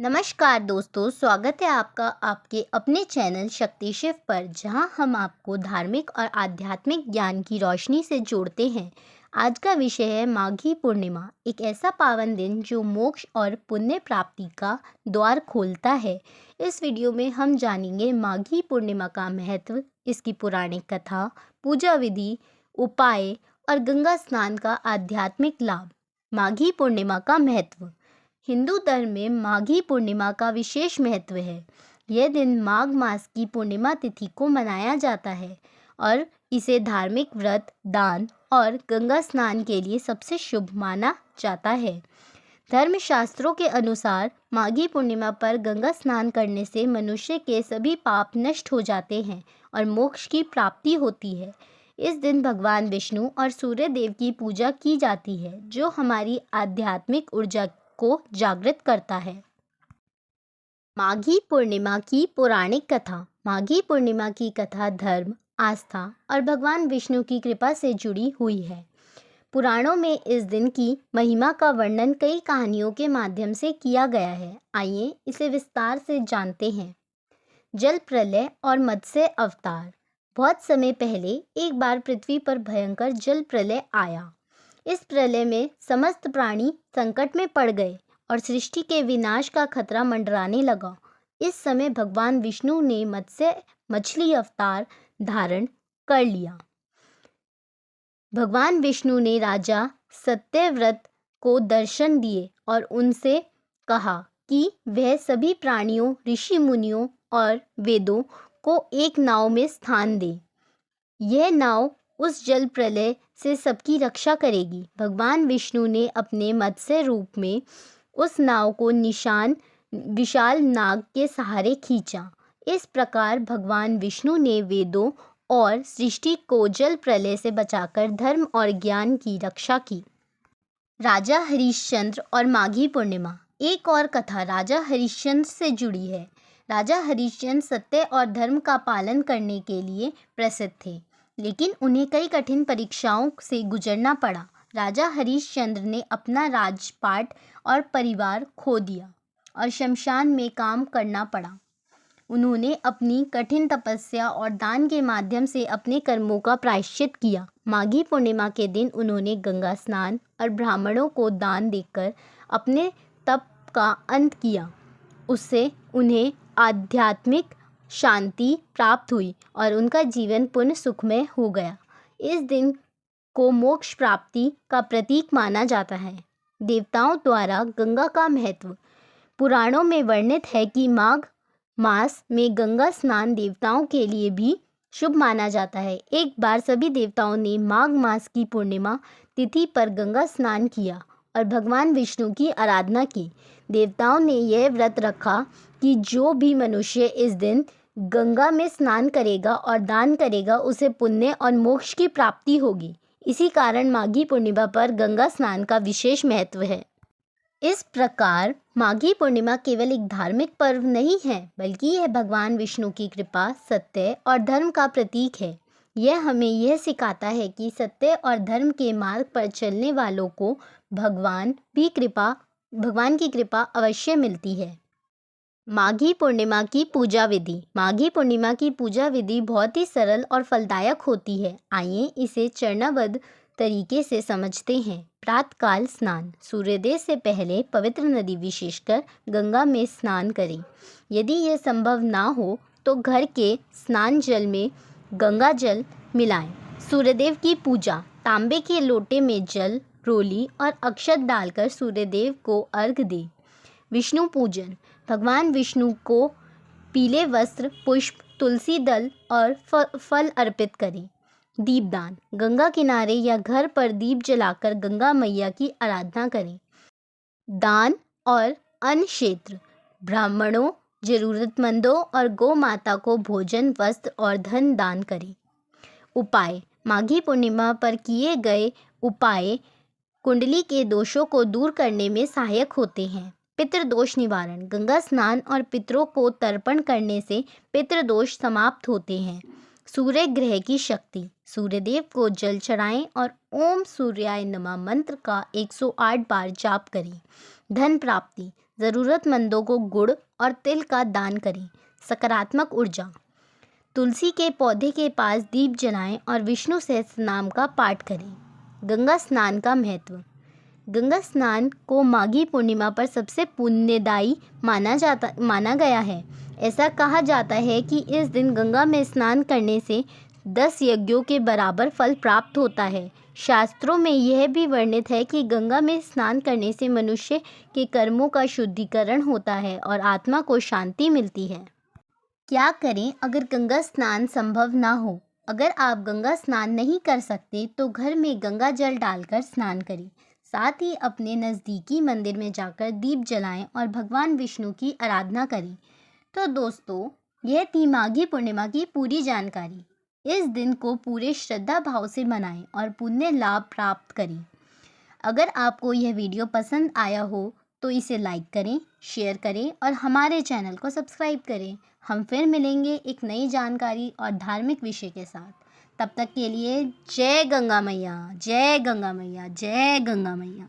नमस्कार दोस्तों, स्वागत है आपका आपके अपने चैनल शक्ति शिव पर, जहां हम आपको धार्मिक और आध्यात्मिक ज्ञान की रोशनी से जोड़ते हैं। आज का विषय है माघी पूर्णिमा, एक ऐसा पावन दिन जो मोक्ष और पुण्य प्राप्ति का द्वार खोलता है। इस वीडियो में हम जानेंगे माघी पूर्णिमा का महत्व, इसकी पौराणिक कथा, पूजा विधि, उपाय और गंगा स्नान का आध्यात्मिक लाभ। माघी पूर्णिमा का महत्व। हिंदू धर्म में माघी पूर्णिमा का विशेष महत्व है। यह दिन माघ मास की पूर्णिमा तिथि को मनाया जाता है और इसे धार्मिक व्रत, दान और गंगा स्नान के लिए सबसे शुभ माना जाता है। धर्मशास्त्रों के अनुसार माघी पूर्णिमा पर गंगा स्नान करने से मनुष्य के सभी पाप नष्ट हो जाते हैं और मोक्ष की प्राप्ति होती है। इस दिन भगवान विष्णु और सूर्य देव की पूजा की जाती है, जो हमारी आध्यात्मिक ऊर्जा को जागृत करता है। माघी पूर्णिमा की पौराणिक कथा। माघी पूर्णिमा की कथा धर्म, आस्था और भगवान विष्णु की कृपा से जुड़ी हुई है। पुराणों में इस दिन की महिमा का वर्णन कई कहानियों के माध्यम से किया गया है। आइए इसे विस्तार से जानते हैं। जल प्रलय और मत्स्य अवतार। बहुत समय पहले एक बार पृथ्वी पर भयंकर जल प्रलय आया। इस प्रलय में समस्त प्राणी संकट में पड़ गए और सृष्टि के विनाश का खतरा मंडराने लगा। इस समय भगवान विष्णु ने मछली अवतार धारण कर लिया। भगवान विष्णु ने राजा सत्यव्रत को दर्शन दिए और उनसे कहा कि वह सभी प्राणियों, ऋषि मुनियों और वेदों को एक नाव में स्थान दे। यह नाव उस जल प्रलय से सबकी रक्षा करेगी। भगवान विष्णु ने अपने मत्स्य रूप में उस नाव को विशाल नाग के सहारे खींचा। इस प्रकार भगवान विष्णु ने वेदों और सृष्टि को जल प्रलय से बचाकर धर्म और ज्ञान की रक्षा की। राजा हरिश्चंद्र और माघी पूर्णिमा। एक और कथा राजा हरिश्चंद्र से जुड़ी है। राजा हरिश्चंद्र सत्य और धर्म का पालन करने के लिए प्रसिद्ध थे, लेकिन उन्हें कई कठिन परीक्षाओं से गुजरना पड़ा। राजा हरिश्चंद्र ने अपना राजपाट और परिवार खो दिया और शमशान में काम करना पड़ा। उन्होंने अपनी कठिन तपस्या और दान के माध्यम से अपने कर्मों का प्रायश्चित किया। माघी पूर्णिमा के दिन उन्होंने गंगा स्नान और ब्राह्मणों को दान देकर अपने तप का अंत किया। उससे उन्हें आध्यात्मिक शांति प्राप्त हुई और उनका जीवन पुण्य सुखमय हो गया। इस दिन को मोक्ष प्राप्ति का प्रतीक माना जाता है। देवताओं द्वारा गंगा का महत्व। पुराणों में वर्णित है कि माघ मास में गंगा स्नान देवताओं के लिए भी शुभ माना जाता है। एक बार सभी देवताओं ने माघ मास की पूर्णिमा तिथि पर गंगा स्नान किया और भगवान विष्णु की आराधना की। देवताओं ने यह व्रत रखा कि जो भी मनुष्य इस दिन गंगा में स्नान करेगा और दान करेगा, उसे पुण्य और मोक्ष की प्राप्ति होगी। इसी कारण माघी पूर्णिमा पर गंगा स्नान का विशेष महत्व है। इस प्रकार माघी पूर्णिमा केवल एक धार्मिक पर्व नहीं है, बल्कि यह भगवान विष्णु की कृपा, सत्य और धर्म का प्रतीक है। यह हमें यह सिखाता है कि सत्य और धर्म के मार्ग पर चलने वालों को भगवान की कृपा अवश्य मिलती है। माघी पूर्णिमा की पूजा विधि। माघी पूर्णिमा की पूजा विधि बहुत ही सरल और फलदायक होती है। आइए इसे चरणबद्ध तरीके से समझते हैं। प्रातःकाल स्नान। सूर्योदय से पहले पवित्र नदी, विशेषकर गंगा में स्नान करें। यदि यह संभव ना हो तो घर के स्नान जल में गंगा जल मिलाएं। सूर्यदेव की पूजा। तांबे के लोटे में जल, रोली और अक्षत डालकर सूर्यदेव को अर्घ्य दें। विष्णु पूजन। भगवान विष्णु को पीले वस्त्र, पुष्प, तुलसी दल और फल अर्पित करें। दीपदान। गंगा किनारे या घर पर दीप जलाकर गंगा मैया की आराधना करें। दान और अन्न क्षेत्र। ब्राह्मणों, जरूरतमंदों और गौ माता को भोजन, वस्त्र और धन दान करें। उपाय। माघी पूर्णिमा पर किए गए उपाय कुंडली के दोषों को दूर करने में सहायक होते हैं। पितृदोष निवारण। गंगा स्नान और पितरों को तर्पण करने से पितृदोष समाप्त होते हैं। सूर्य ग्रह की शक्ति। सूर्यदेव को जल चढ़ाएं और ओम सूर्याय नमः मंत्र का 108 बार जाप करें। धन प्राप्ति। ज़रूरतमंदों को गुड़ और तिल का दान करें। सकारात्मक ऊर्जा। तुलसी के पौधे के पास दीप जलाएं और विष्णु सहस्त्रनाम का पाठ करें। गंगा स्नान का महत्व। गंगा स्नान को माघी पूर्णिमा पर सबसे पुण्यदायी माना गया है। ऐसा कहा जाता है कि इस दिन गंगा में स्नान करने से 10 यज्ञों के बराबर फल प्राप्त होता है। शास्त्रों में यह भी वर्णित है कि गंगा में स्नान करने से मनुष्य के कर्मों का शुद्धिकरण होता है और आत्मा को शांति मिलती है। क्या करें अगर गंगा स्नान संभव ना हो? अगर आप गंगा स्नान नहीं कर सकते तो घर में गंगा जल डालकर स्नान करें। साथ ही अपने नज़दीकी मंदिर में जाकर दीप जलाएं और भगवान विष्णु की आराधना करें। तो दोस्तों, यह थी माघी पूर्णिमा की पूरी जानकारी। इस दिन को पूरे श्रद्धा भाव से मनाएं और पुण्य लाभ प्राप्त करें। अगर आपको यह वीडियो पसंद आया हो तो इसे लाइक करें, शेयर करें और हमारे चैनल को सब्सक्राइब करें। हम फिर मिलेंगे एक नई जानकारी और धार्मिक विषय के साथ। तब तक के लिए जय गंगा मैया, जय गंगा मैया, जय गंगा मैया।